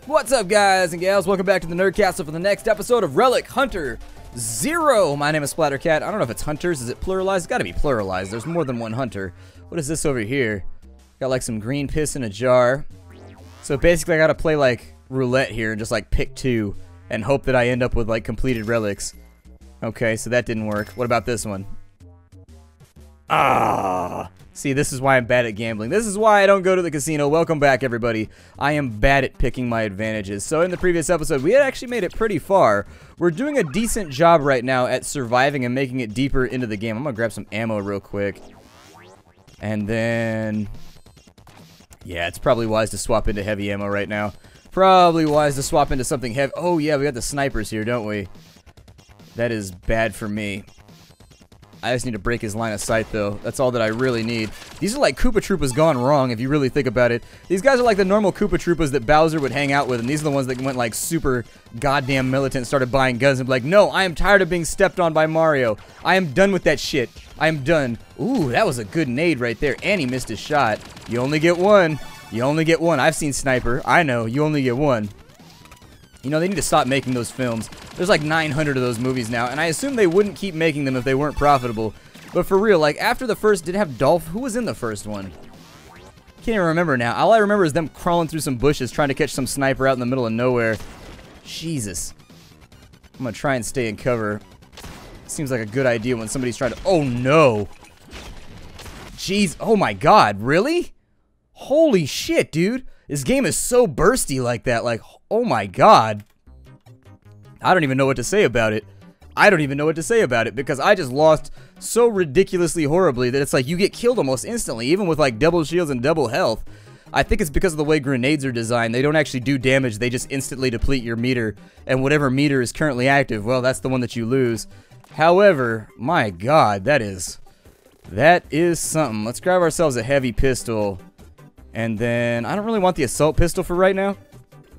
What's up, guys and gals? Welcome back to the Nerdcastle for the next episode of Relic Hunters Zero. My name is Splattercat. I don't know if it's hunters. Is it pluralized? It's got to be pluralized. There's more than one hunter. What is this over here? Got like some green piss in a jar. So basically I got to play like roulette here and just like pick two and hope that I end up with like completed relics. Okay, so that didn't work. What about this one? See, this is why I'm bad at gambling. This is why I don't go to the casino. Welcome back, everybody. I am bad at picking my advantages. So in the previous episode, we had actually made it pretty far. We're doing a decent job right now at surviving and making it deeper into the game. I'm gonna grab some ammo real quick. And then... yeah, it's probably wise to swap into heavy ammo right now. Probably wise to swap into something heavy. Oh yeah, we got the snipers here, don't we? That is bad for me. I just need to break his line of sight, though. That's all that I really need. These are like Koopa Troopas gone wrong, if you really think about it. These guys are like the normal Koopa Troopas that Bowser would hang out with, and these are the ones that went like super goddamn militant and started buying guns and be like, no, I am tired of being stepped on by Mario. I am done with that shit. I am done. Ooh, that was a good nade right there, and he missed his shot. You only get one. You only get one. I've seen Sniper. I know, you only get one. You know, they need to stop making those films. There's like 900 of those movies now, and I assume they wouldn't keep making them if they weren't profitable. But for real, like, after the first, did it have Dolph? Who was in the first one? Can't even remember now. All I remember is them crawling through some bushes trying to catch some sniper out in the middle of nowhere. Jesus. I'm gonna try and stay in cover. Seems like a good idea when somebody's trying to... oh, no. Jeez. Oh, my God. Really? Holy shit, dude. This game is so bursty like that. Like, oh my God. I don't even know what to say about it. I don't even know what to say about it because I just lost so ridiculously horribly that it's like you get killed almost instantly, even with like double shields and double health. I think it's because of the way grenades are designed. They don't actually do damage. They just instantly deplete your meter. And whatever meter is currently active, well, that's the one that you lose. However, my God, that is something. Let's grab ourselves a heavy pistol. And then, I don't really want the assault pistol for right now.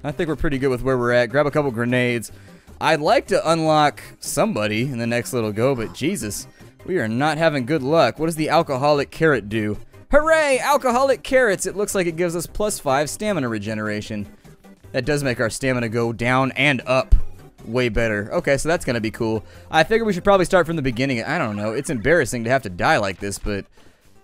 I think we're pretty good with where we're at. Grab a couple grenades. I'd like to unlock somebody in the next little go, but Jesus, we are not having good luck. What does the alcoholic carrot do? Hooray! Alcoholic carrots! It looks like it gives us +5 stamina regeneration. That does make our stamina go down and up way better. Okay, so that's going to be cool. I figure we should probably start from the beginning. I don't know. It's embarrassing to have to die like this, but...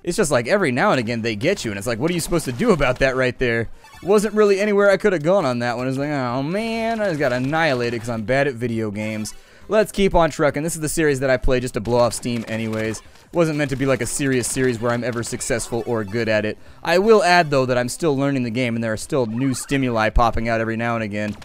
it's just like every now and again they get you, and it's like, what are you supposed to do about that right there? Wasn't really anywhere I could have gone on that one. It's like, oh man, I just got annihilated because I'm bad at video games. Let's keep on trucking. This is the series that I play just to blow off steam anyways. Wasn't meant to be like a serious series where I'm ever successful or good at it. I will add, though, that I'm still learning the game, and there are still new stimuli popping out every now and again.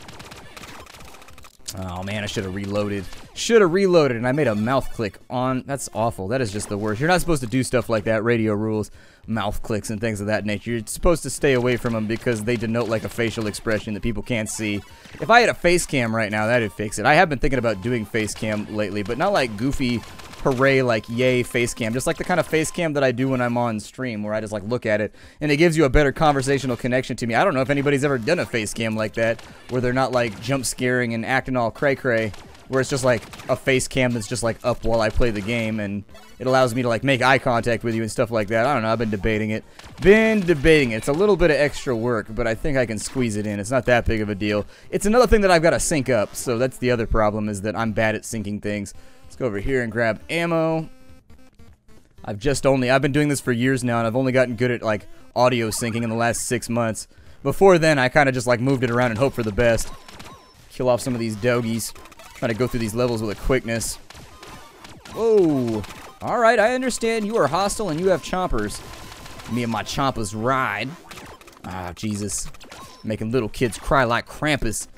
Oh man, I should have reloaded. Should have reloaded, and I made a mouth click on... that's awful. That is just the worst. You're not supposed to do stuff like that. Radio rules, mouth clicks, and things of that nature. You're supposed to stay away from them because they denote like a facial expression that people can't see. If I had a face cam right now, that'd fix it. I have been thinking about doing face cam lately, but not like goofy, hooray, like yay face cam. Just like the kind of face cam that I do when I'm on stream, where I just like look at it, and it gives you a better conversational connection to me. I don't know if anybody's ever done a face cam like that, where they're not like jump scaring and acting all cray-cray. Where it's just like a face cam that's just like up while I play the game, and it allows me to like make eye contact with you and stuff like that. I don't know, I've been debating it. It's a little bit of extra work, but I think I can squeeze it in. It's not that big of a deal. It's another thing that I've got to sync up, so that's the other problem, is that I'm bad at syncing things. Let's go over here and grab ammo. I've been doing this for years now, and I've only gotten good at like audio syncing in the last 6 months. Before then, I kind of just like moved it around and hoped for the best. Kill off some of these doggies. Try to go through these levels with a quickness. Whoa. Alright, I understand. You are hostile and you have chompers. Me and my chompers ride. Ah, Jesus. Making little kids cry like Krampus.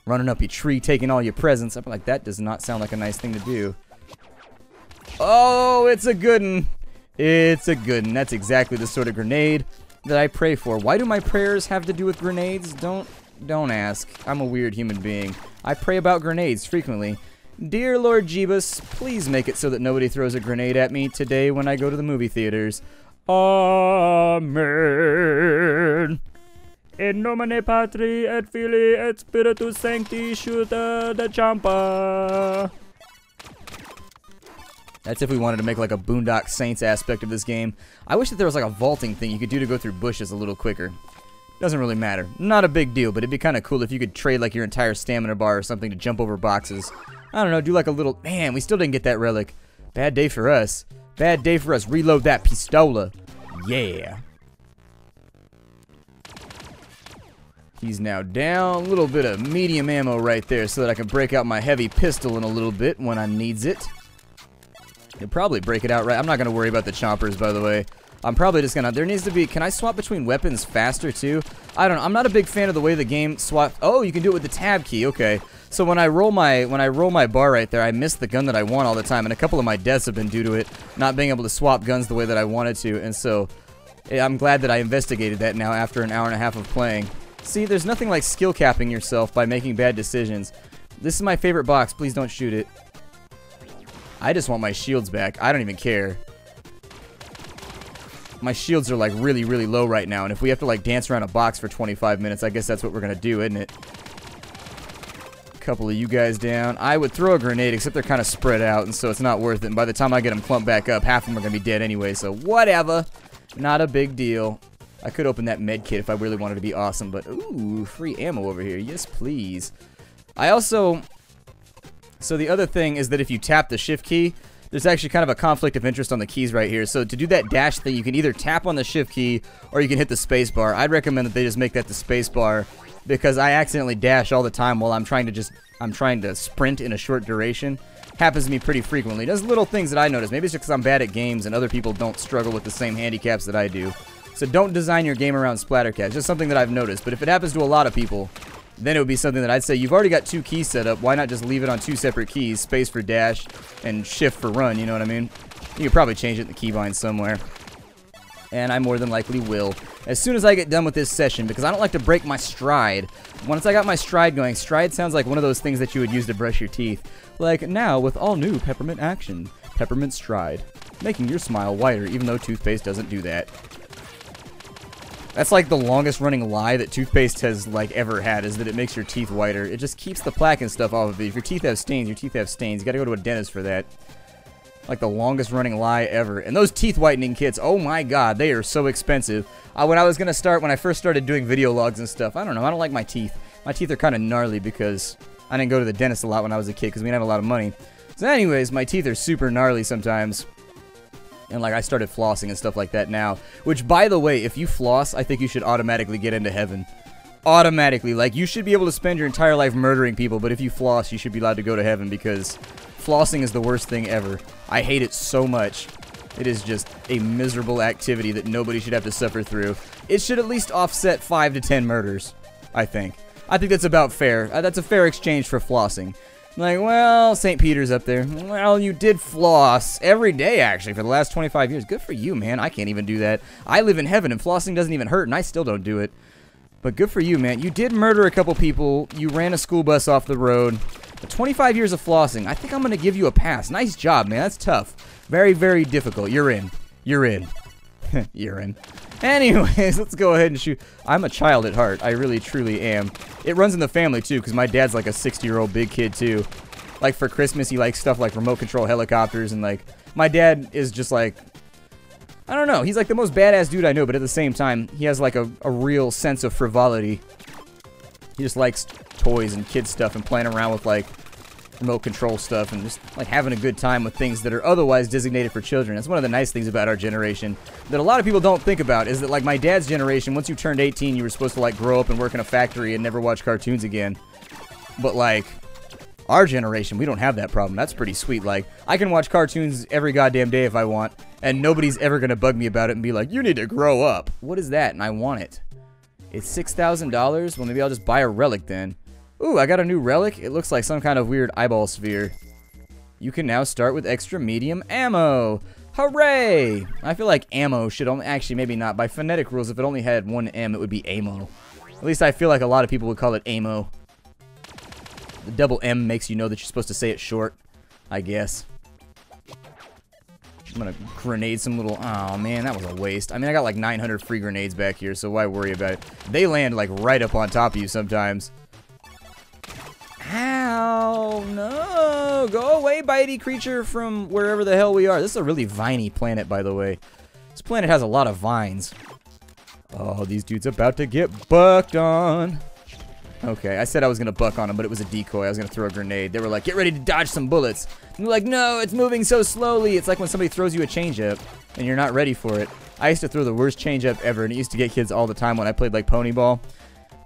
Running up your tree, taking all your presents. I'm like, that does not sound like a nice thing to do. Oh, it's a good one. It's a good one. That's exactly the sort of grenade that I pray for. Why do my prayers have to do with grenades? Don't ask. I'm a weird human being. I pray about grenades frequently. Dear Lord Jeebus, please make it so that nobody throws a grenade at me today when I go to the movie theaters. Amen. In nomine Patri et Filii et Spiritus Sancti Shuta de Champa. That's if we wanted to make like a Boondock Saints aspect of this game. I wish that there was like a vaulting thing you could do to go through bushes a little quicker. Doesn't really matter. Not a big deal, but it'd be kind of cool if you could trade like your entire stamina bar or something to jump over boxes. I don't know, do like a little... Man, we still didn't get that relic. Bad day for us. Bad day for us. Reload that pistola. Yeah. He's now down. A little bit of medium ammo right there so that I can break out my heavy pistol in a little bit when I needs it. You'll probably break it out right. I'm not going to worry about the chompers, by the way. I'm probably just going to... There needs to be... Can I swap between weapons faster, too? I don't know. I'm not a big fan of the way the game swap... Oh, you can do it with the tab key. Okay. So when I roll my bar right there, I miss the gun that I want all the time, and a couple of my deaths have been due to it not being able to swap guns the way that I wanted to, and so I'm glad that I investigated that now after an hour and a half of playing. See, there's nothing like skill capping yourself by making bad decisions. This is my favorite box. Please don't shoot it. I just want my shields back. I don't even care. My shields are like really, really low right now, and if we have to like dance around a box for 25 minutes, I guess that's what we're gonna do, isn't it? Couple of you guys down. I would throw a grenade, except they're kind of spread out, and so it's not worth it. And by the time I get them clumped back up, half of them are going to be dead anyway, so whatever. Not a big deal. I could open that med kit if I really wanted to be awesome, but ooh, free ammo over here. Yes, please. I also... So the other thing is that if you tap the shift key, there's actually kind of a conflict of interest on the keys right here. So to do that dash thing, you can either tap on the shift key or you can hit the space bar. I'd recommend that they just make that the space bar, because I accidentally dash all the time while I'm trying to sprint in a short duration. Happens to me pretty frequently. There's little things that I notice. Maybe it's just because I'm bad at games and other people don't struggle with the same handicaps that I do. So don't design your game around Splattercat. It's just something that I've noticed. But if it happens to a lot of people, then it would be something that I'd say, you've already got 2 keys set up. Why not just leave it on 2 separate keys, space for dash and shift for run, you know what I mean? You could probably change it in the keybind somewhere. And I more than likely will, as soon as I get done with this session, because I don't like to break my stride. Once I got my stride going, stride sounds like one of those things that you would use to brush your teeth. Like, now with all new peppermint action, peppermint stride, making your smile whiter, even though toothpaste doesn't do that. That's like the longest running lie that toothpaste has like ever had, is that it makes your teeth whiter. It just keeps the plaque and stuff off of it. If your teeth have stains, your teeth have stains. You gotta go to a dentist for that. Like the longest running lie ever. And those teeth whitening kits, oh my god, they are so expensive. When I first started doing video logs and stuff, I don't know, I don't like my teeth. My teeth are kind of gnarly because I didn't go to the dentist a lot when I was a kid because we didn't have a lot of money. So anyways, my teeth are super gnarly sometimes. And like I started flossing and stuff like that now. Which, by the way, if you floss, I think you should automatically get into heaven. Automatically. Like, you should be able to spend your entire life murdering people, but if you floss, you should be allowed to go to heaven, because flossing is the worst thing ever. I hate it so much. It is just a miserable activity that nobody should have to suffer through. It should at least offset 5 to 10 murders, I think. I think that's about fair. That's a fair exchange for flossing. Like, well, St. Peter's up there. Well, you did floss every day, actually, for the last 25 years. Good for you, man. I can't even do that. I live in heaven, and flossing doesn't even hurt, and I still don't do it. But good for you, man. You did murder a couple people. You ran a school bus off the road. But 25 years of flossing. I think I'm going to give you a pass. Nice job, man. That's tough. Very, very difficult. You're in. You're in. You're in. Anyways, let's go ahead and shoot. I'm a child at heart. I really, truly am. It runs in the family, too, because my dad's like a 60-year-old big kid, too. Like, for Christmas, he likes stuff like remote control helicopters, and, like, my dad is just, like, I don't know. He's, like, the most badass dude I know, but at the same time, he has, like, a real sense of frivolity. He just likes toys and kid stuff and playing around with, like, remote control stuff and just like having a good time with things that are otherwise designated for children. That's one of the nice things about our generation that a lot of people don't think about, is that like my dad's generation, once you turned 18, you were supposed to like grow up and work in a factory and never watch cartoons again. But like our generation, we don't have that problem. That's pretty sweet. Like, I can watch cartoons every goddamn day if I want, and nobody's ever gonna bug me about it and be like, you need to grow up. What is that? And I want it. It's $6,000? Well, maybe I'll just buy a relic then. Ooh, I got a new relic. It looks like some kind of weird eyeball sphere. You can now start with extra medium ammo. Hooray! I feel like ammo should only... Actually, maybe not. By phonetic rules, if it only had one M, it would be ammo. At least I feel like a lot of people would call it ammo. The double M makes you know that you're supposed to say it short, I guess. I'm gonna grenade some little... Oh, man, that was a waste. I mean, I got like 900 free grenades back here, so why worry about it? They land like right up on top of you sometimes. Ow, no, go away, bitey creature from wherever the hell we are. This is a really viney planet, by the way. This planet has a lot of vines. Oh, these dudes about to get bucked on. Okay, I said I was going to buck on them, but it was a decoy. I was going to throw a grenade. They were like, get ready to dodge some bullets. And they're like, no, it's moving so slowly. It's like when somebody throws you a changeup and you're not ready for it. I used to throw the worst changeup ever, and it used to get kids all the time when I played like pony ball.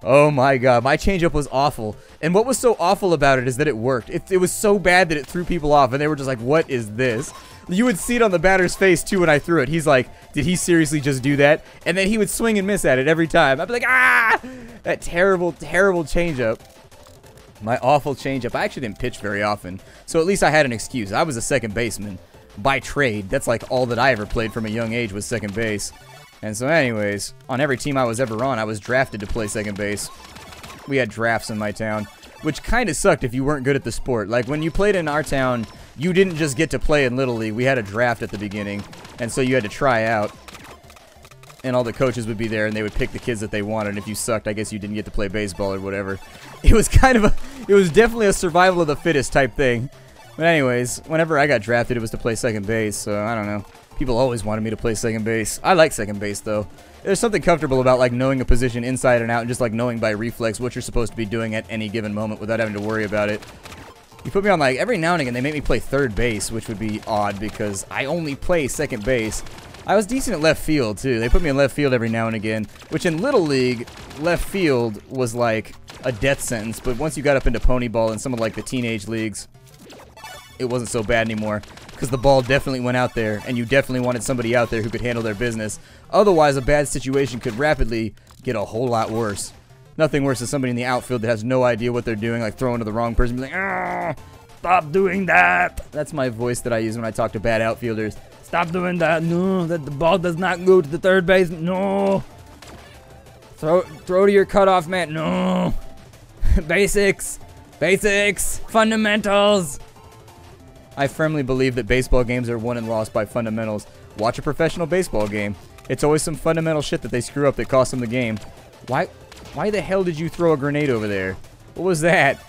Oh my god, my changeup was awful. And what was so awful about it is that it worked. It was so bad that it threw people off, and they were just like, what is this? You would see it on the batter's face too when I threw it. He's like, did he seriously just do that? And then he would swing and miss at it every time. I'd be like, ah! That terrible, terrible changeup. My awful changeup. I actually didn't pitch very often, so at least I had an excuse. I was a second baseman by trade. That's like all that I ever played from a young age was second base. And so anyways, on every team I was ever on, I was drafted to play second base. We had drafts in my town, which kind of sucked if you weren't good at the sport. Like when you played in our town, you didn't just get to play in Little League. We had a draft at the beginning, and so you had to try out. And all the coaches would be there, and they would pick the kids that they wanted. And if you sucked, I guess you didn't get to play baseball or whatever. It was kind of it was definitely a survival of the fittest type thing. But anyways, whenever I got drafted, it was to play second base, so I don't know. People always wanted me to play second base. I like second base, though. There's something comfortable about, like, knowing a position inside and out and just, like, knowing by reflex what you're supposed to be doing at any given moment without having to worry about it. You put me on, like, every now and again, they make me play third base, which would be odd because I only play second base. I was decent at left field, too. They put me in left field every now and again, which in Little League, left field was, like, a death sentence. But once you got up into pony ball and some of, like, the teenage leagues, it wasn't so bad anymore. Because the ball definitely went out there, and you definitely wanted somebody out there who could handle their business. Otherwise, a bad situation could rapidly get a whole lot worse. Nothing worse than somebody in the outfield that has no idea what they're doing, like throwing to the wrong person, be like, ah, stop doing that. That's my voice that I use when I talk to bad outfielders. Stop doing that. No, that the ball does not go to the third base. No. Throw to your cutoff man. No. Basics. Basics. Fundamentals. I firmly believe that baseball games are won and lost by fundamentals. Watch a professional baseball game. It's always some fundamental shit that they screw up that costs them the game. Why the hell did you throw a grenade over there? What was that?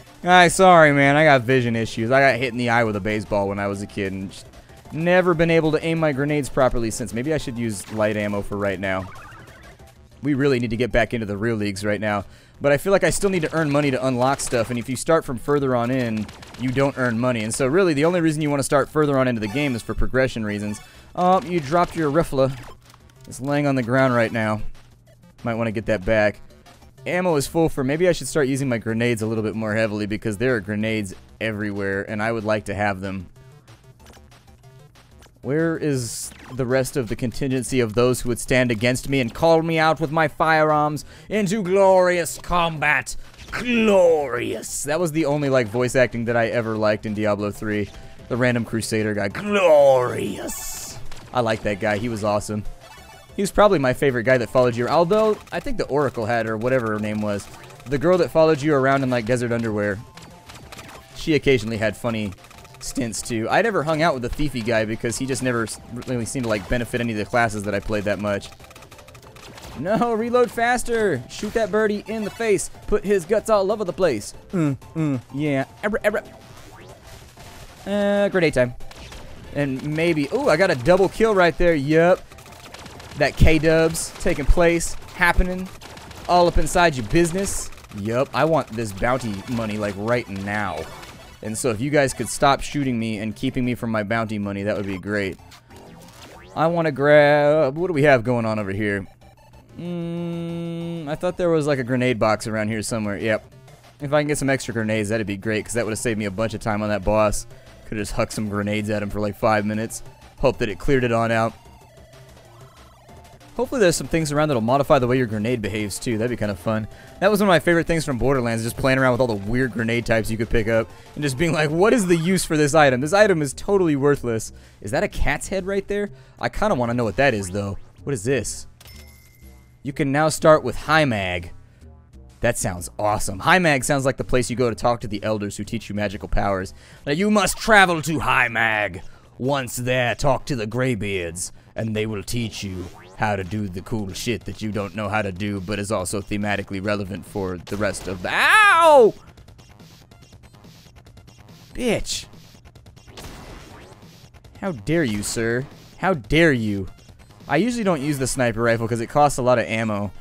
Sorry, man. I got vision issues. I got hit in the eye with a baseball when I was a kid and just never been able to aim my grenades properly since. Maybe I should use light ammo for right now. We really need to get back into the real leagues right now. But I feel like I still need to earn money to unlock stuff, and if you start from further on in, you don't earn money. And so really, the only reason you want to start further on into the game is for progression reasons. Oh, you dropped your rifle. It's laying on the ground right now. Might want to get that back. Ammo is full for, maybe I should start using my grenades a little bit more heavily, because there are grenades everywhere, and I would like to have them. Where is the rest of the contingency of those who would stand against me and call me out with my firearms into glorious combat? Glorious! That was the only, like, voice acting that I ever liked in Diablo 3. The random Crusader guy. Glorious! I like that guy. He was awesome. He was probably my favorite guy that followed you. Although, I think the Oracle had, or whatever her name was. The girl that followed you around in, like, desert underwear. She occasionally had funny stints too. I never hung out with the thiefy guy because he just never really seemed to like benefit any of the classes that I played that much. No, reload faster. Shoot that birdie in the face. Put his guts all over the place. Yeah. Grenade time. And maybe, ooh, I got a double kill right there. Yup. That K-dubs taking place, happening, all up inside your business. Yup. I want this bounty money like right now. And so if you guys could stop shooting me and keeping me from my bounty money, that would be great. I want to grab... What do we have going on over here? I thought there was like a grenade box around here somewhere. Yep. If I can get some extra grenades, that'd be great, because that would have saved me a bunch of time on that boss. Could have just hucked some grenades at him for like 5 minutes. Hope that it cleared it on out. Hopefully there's some things around that'll modify the way your grenade behaves too. That'd be kind of fun. That was one of my favorite things from Borderlands, just playing around with all the weird grenade types you could pick up and just being like, what is the use for this item? This item is totally worthless. Is that a cat's head right there? I kind of want to know what that is though. What is this? You can now start with High Mag. That sounds awesome. High Mag sounds like the place you go to talk to the elders who teach you magical powers. Now you must travel to High Mag. Once there, talk to the Greybeards, and they will teach you how to do the cool shit that you don't know how to do, but is also thematically relevant for the rest of the— Ow! Bitch. How dare you, sir? How dare you? I usually don't use the sniper rifle because it costs a lot of ammo.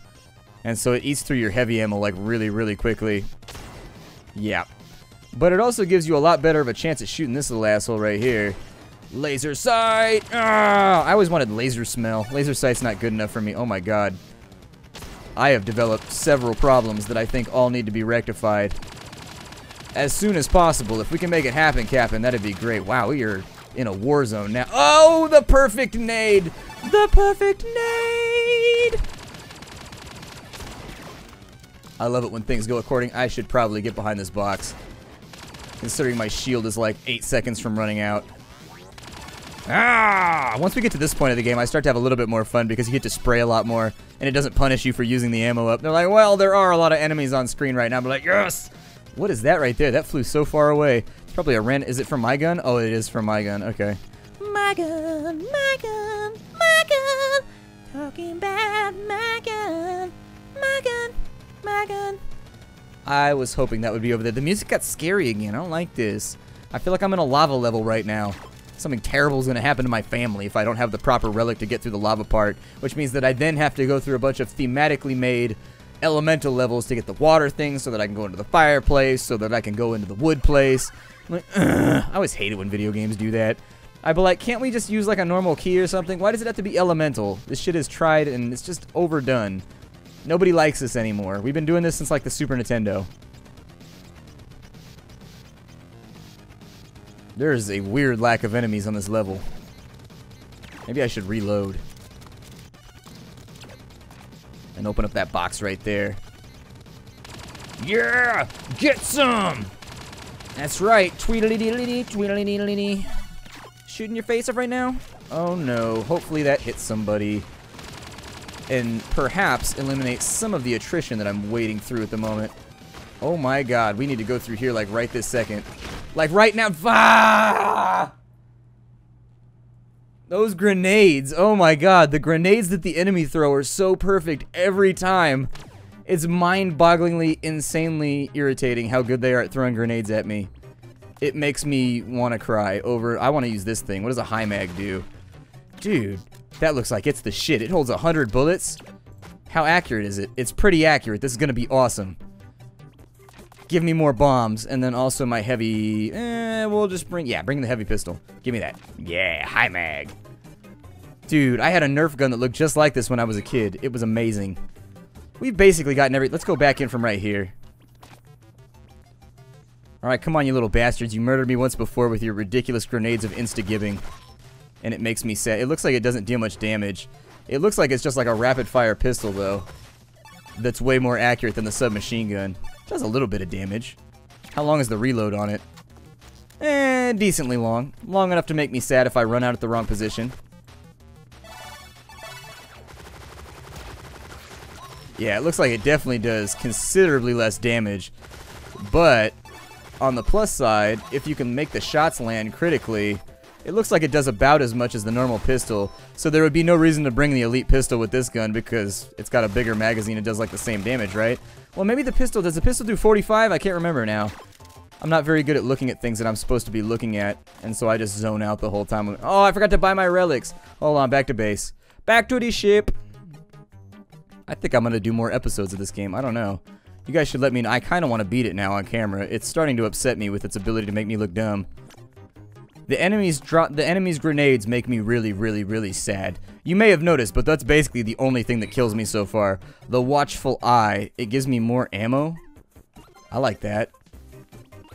And so it eats through your heavy ammo like really, really quickly. Yeah. But it also gives you a lot better of a chance at shooting this little asshole right here. Laser sight! Ah, I always wanted laser smell. Laser sight's not good enough for me. Oh my god. I have developed several problems that I think all need to be rectified as soon as possible. If we can make it happen, Captain, that'd be great. Wow, we are in a war zone now. Oh, the perfect nade! The perfect nade! I love it when things go according. I should probably get behind this box, considering my shield is like 8 seconds from running out. Ah! Once we get to this point of the game, I start to have a little bit more fun because you get to spray a lot more, and it doesn't punish you for using the ammo up. They're like, well, there are a lot of enemies on screen right now. I'm like, yes! What is that right there? That flew so far away. It's probably a random. Is it from my gun? Oh, it is from my gun. Okay. My gun, my gun, my gun. Talking about my gun, my gun, my gun. I was hoping that would be over there. The music got scary again. I don't like this. I feel like I'm in a lava level right now. Something terrible is going to happen to my family if I don't have the proper relic to get through the lava part, which means that I then have to go through a bunch of thematically made elemental levels to get the water thing so that I can go into the fireplace, so that I can go into the wood place. I'm like, ugh. I always hate it when video games do that. I'd be like, can't we just use like a normal key or something? Why does it have to be elemental? This shit is tried and it's just overdone. Nobody likes this anymore. We've been doing this since like the Super Nintendo. There is a weird lack of enemies on this level. Maybe I should reload. And open up that box right there. Yeah! Get some! That's right. Tweedledee, tweedledee. Shooting your face off right now? Oh no. Hopefully that hits somebody. And perhaps eliminate some of the attrition that I'm wading through at the moment. Oh my god. We need to go through here like right this second. Like right now. Ah! Those grenades, oh my god, the grenades that the enemy throw are so perfect every time. It's mind-bogglingly, insanely irritating how good they are at throwing grenades at me. It makes me want to cry over, I want to use this thing. What does a high mag do? Dude, that looks like it's the shit. It holds 100 bullets. How accurate is it? It's pretty accurate. This is going to be awesome. Give me more bombs, and then also my heavy, we'll just bring the heavy pistol. Give me that. Yeah, high mag. Dude, I had a Nerf gun that looked just like this when I was a kid. It was amazing. We've basically gotten let's go back in from right here. Alright, come on, you little bastards. You murdered me once before with your ridiculous grenades of insta-giving. And it makes me sad. It looks like it doesn't deal much damage. It looks like it's just like a rapid-fire pistol, though. That's way more accurate than the submachine gun. Does a little bit of damage. How long is the reload on it? Decently long. Long enough to make me sad if I run out at the wrong position. Yeah, it looks like it definitely does considerably less damage. But on the plus side, if you can make the shots land critically, it looks like it does about as much as the normal pistol. So there would be no reason to bring the elite pistol with this gun because it's got a bigger magazine. It does like the same damage, right? Well, maybe the pistol, does the pistol do 45? I can't remember now. I'm not very good at looking at things that I'm supposed to be looking at, and so I just zone out the whole time. Oh, I forgot to buy my relics. Hold on, back to base. Back to the ship. I think I'm going to do more episodes of this game. I don't know. You guys should let me know. I kind of want to beat it now on camera. It's starting to upset me with its ability to make me look dumb. The enemy's grenades make me really, really, really sad. You may have noticed, but that's basically the only thing that kills me so far. The watchful eye. It gives me more ammo. I like that.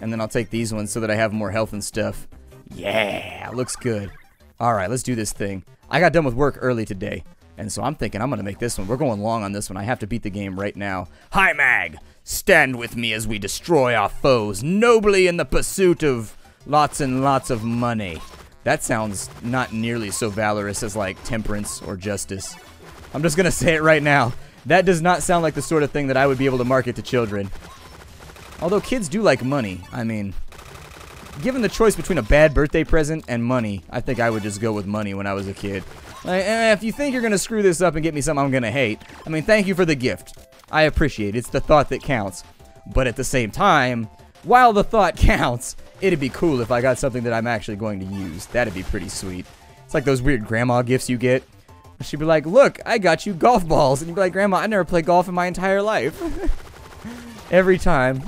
And then I'll take these ones so that I have more health and stuff. Yeah, looks good. Alright, let's do this thing. I got done with work early today, and so I'm thinking I'm going to make this one. We're going long on this one. I have to beat the game right now. Hi, Mag! Stand with me as we destroy our foes, nobly in the pursuit of lots and lots of money. That sounds not nearly so valorous as, like, temperance or justice. I'm just going to say it right now. That does not sound like the sort of thing that I would be able to market to children. Although kids do like money. I mean, given the choice between a bad birthday present and money, I think I would just go with money when I was a kid. Like, if you think you're going to screw this up and get me something I'm going to hate, I mean, thank you for the gift. I appreciate it. It's the thought that counts. But at the same time, while the thought counts, it'd be cool if I got something that I'm actually going to use. That'd be pretty sweet. It's like those weird grandma gifts you get. She'd be like, look, I got you golf balls. And you'd be like, Grandma, I never played golf in my entire life. Every time.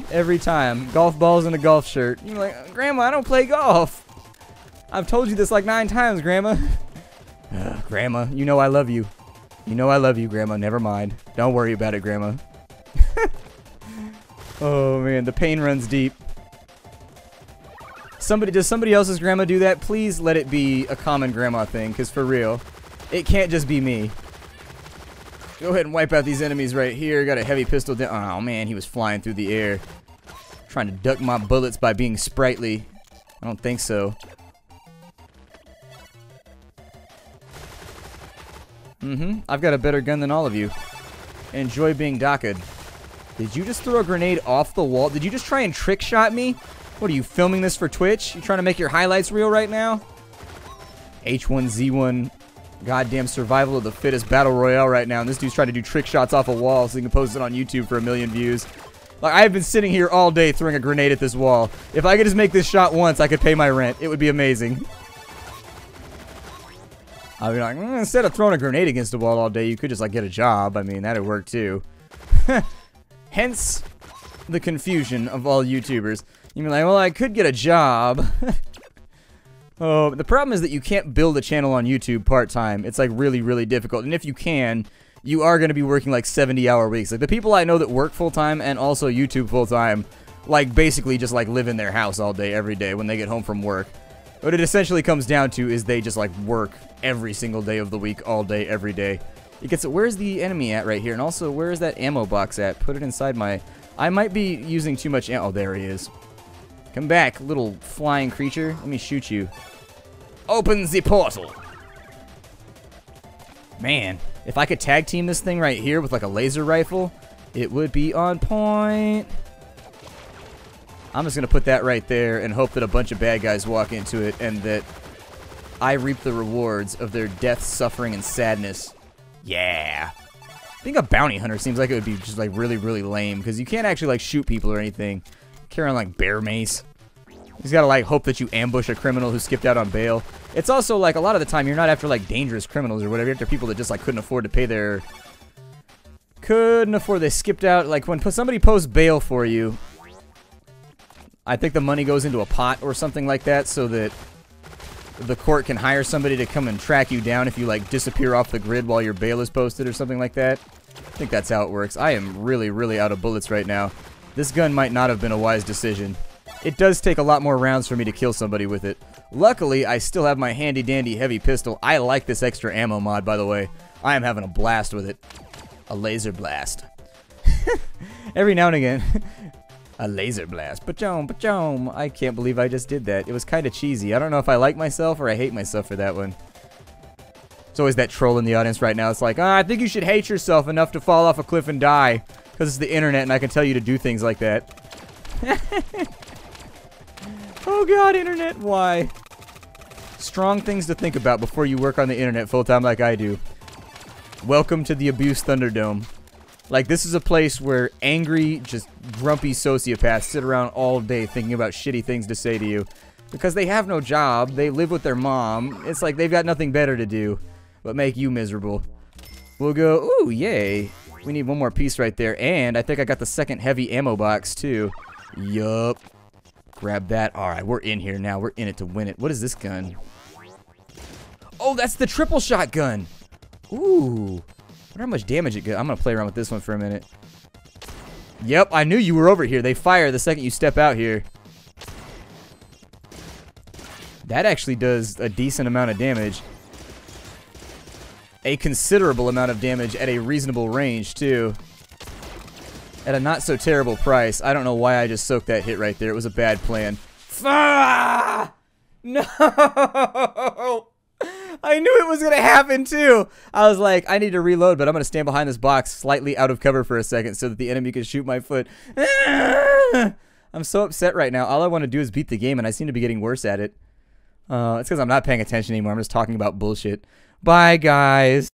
Golf balls and a golf shirt. You're like, Grandma, I don't play golf. I've told you this like 9 times, Grandma. Grandma, you know I love you. You know I love you, Grandma. Never mind. Don't worry about it, Grandma. Oh, man. The pain runs deep. Does somebody else's grandma do that? Please let it be a common grandma thing, because for real, it can't just be me. Go ahead and wipe out these enemies right here. Got a heavy pistol down. Oh, man, he was flying through the air. Trying to duck my bullets by being sprightly. I don't think so. I've got a better gun than all of you. Enjoy being docked. Did you just throw a grenade off the wall? Did you just try and trick shot me? What are you, filming this for Twitch? You trying to make your highlights reel right now? H1Z1 goddamn survival of the fittest battle royale right now, and this dude's trying to do trick shots off a wall so he can post it on YouTube for 1 million views. Like, I've been sitting here all day throwing a grenade at this wall. If I could just make this shot once, I could pay my rent. It would be amazing. I'd be like, instead of throwing a grenade against the wall all day, you could just, like, get a job. I mean, that'd work, too. Hence the confusion of all YouTubers. You'd be like, well, I could get a job. Oh, the problem is that you can't build a channel on YouTube part-time. It's, like, really, really difficult. And if you can, you are going to be working, like, 70-hour weeks. Like, the people I know that work full-time and also YouTube full-time, like, basically just, like, live in their house all day, every day when they get home from work. What it essentially comes down to is they just, like, work every single day of the week, all day, every day. It gets, where's the enemy at right here? And also, where is that ammo box at? Put it inside my... I might be using too much ammo. Oh, there he is. Come back, little flying creature. Let me shoot you. Open the portal. Man, if I could tag team this thing right here with, like, a laser rifle, it would be on point. I'm just going to put that right there and hope that a bunch of bad guys walk into it and that I reap the rewards of their death, suffering, and sadness. Yeah. Being a bounty hunter seems like it would be just, like, really, really lame because you can't actually, like, shoot people or anything. Carry on, like, bear mace. You just gotta, like, hope that you ambush a criminal who skipped out on bail. It's also, like, a lot of the time you're not after, like, dangerous criminals or whatever. You're after people that just, like, couldn't afford to pay their... They skipped out. Like, when somebody posts bail for you, I think the money goes into a pot or something like that so that the court can hire somebody to come and track you down if you, like, disappear off the grid while your bail is posted or something like that. I think that's how it works. I am really, really out of bullets right now. This gun might not have been a wise decision. It does take a lot more rounds for me to kill somebody with it. Luckily, I still have my handy-dandy heavy pistol. I like this extra ammo mod, by the way. I am having a blast with it. A laser blast. Every now and again. A laser blast. Pachom, pachom. I can't believe I just did that. It was kind of cheesy. I don't know if I like myself or I hate myself for that one. There's always that troll in the audience right now. It's like, I think you should hate yourself enough to fall off a cliff and die. Because it's the internet and I can tell you to do things like that. Oh god, internet, why? Strong things to think about before you work on the internet full-time like I do. Welcome to the Abuse Thunderdome. Like, this is a place where angry, just grumpy sociopaths sit around all day thinking about shitty things to say to you. Because they have no job, they live with their mom, it's like they've got nothing better to do but make you miserable. We'll go, ooh, yay. We need one more piece right there, and I think I got the second heavy ammo box, too. Yup. Grab that. Alright, we're in here now. We're in it to win it. What is this gun? Oh, that's the triple shotgun. Ooh. I wonder how much damage it got. I'm going to play around with this one for a minute. Yep, I knew you were over here. They fire the second you step out here. That actually does a decent amount of damage. A considerable amount of damage at a reasonable range, too. At a not-so-terrible price. I don't know why I just soaked that hit right there. It was a bad plan. Ah! No! I knew it was going to happen, too! I was like, I need to reload, but I'm going to stand behind this box slightly out of cover for a second so that the enemy can shoot my foot. Ah! I'm so upset right now. All I want to do is beat the game, and I seem to be getting worse at it. It's because I'm not paying attention anymore. I'm just talking about bullshit. Bye, guys.